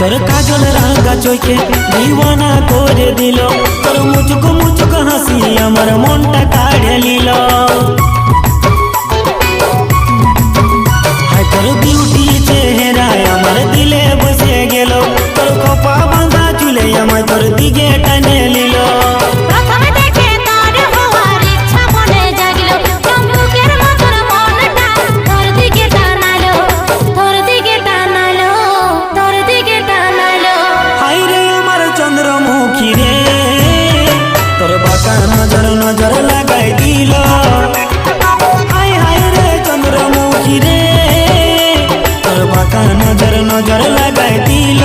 তোর কাজল রাঙা চোখে দিওয়ানা করে দিল, তোর মুচুক মুচুক হাসি আমার মনটা কাড়ে নিল। হায় তোর বিউটি চেহারায় আমার দিলে বসে গেল, তোর খোপা বাঁধা চুলে আমায় তোর দিকে টানে নিল। नजर नजर लगाई दिल, हाय हाय रे चंद्रमुखी रे, तोर बाका नजर नजर लगाई दिल।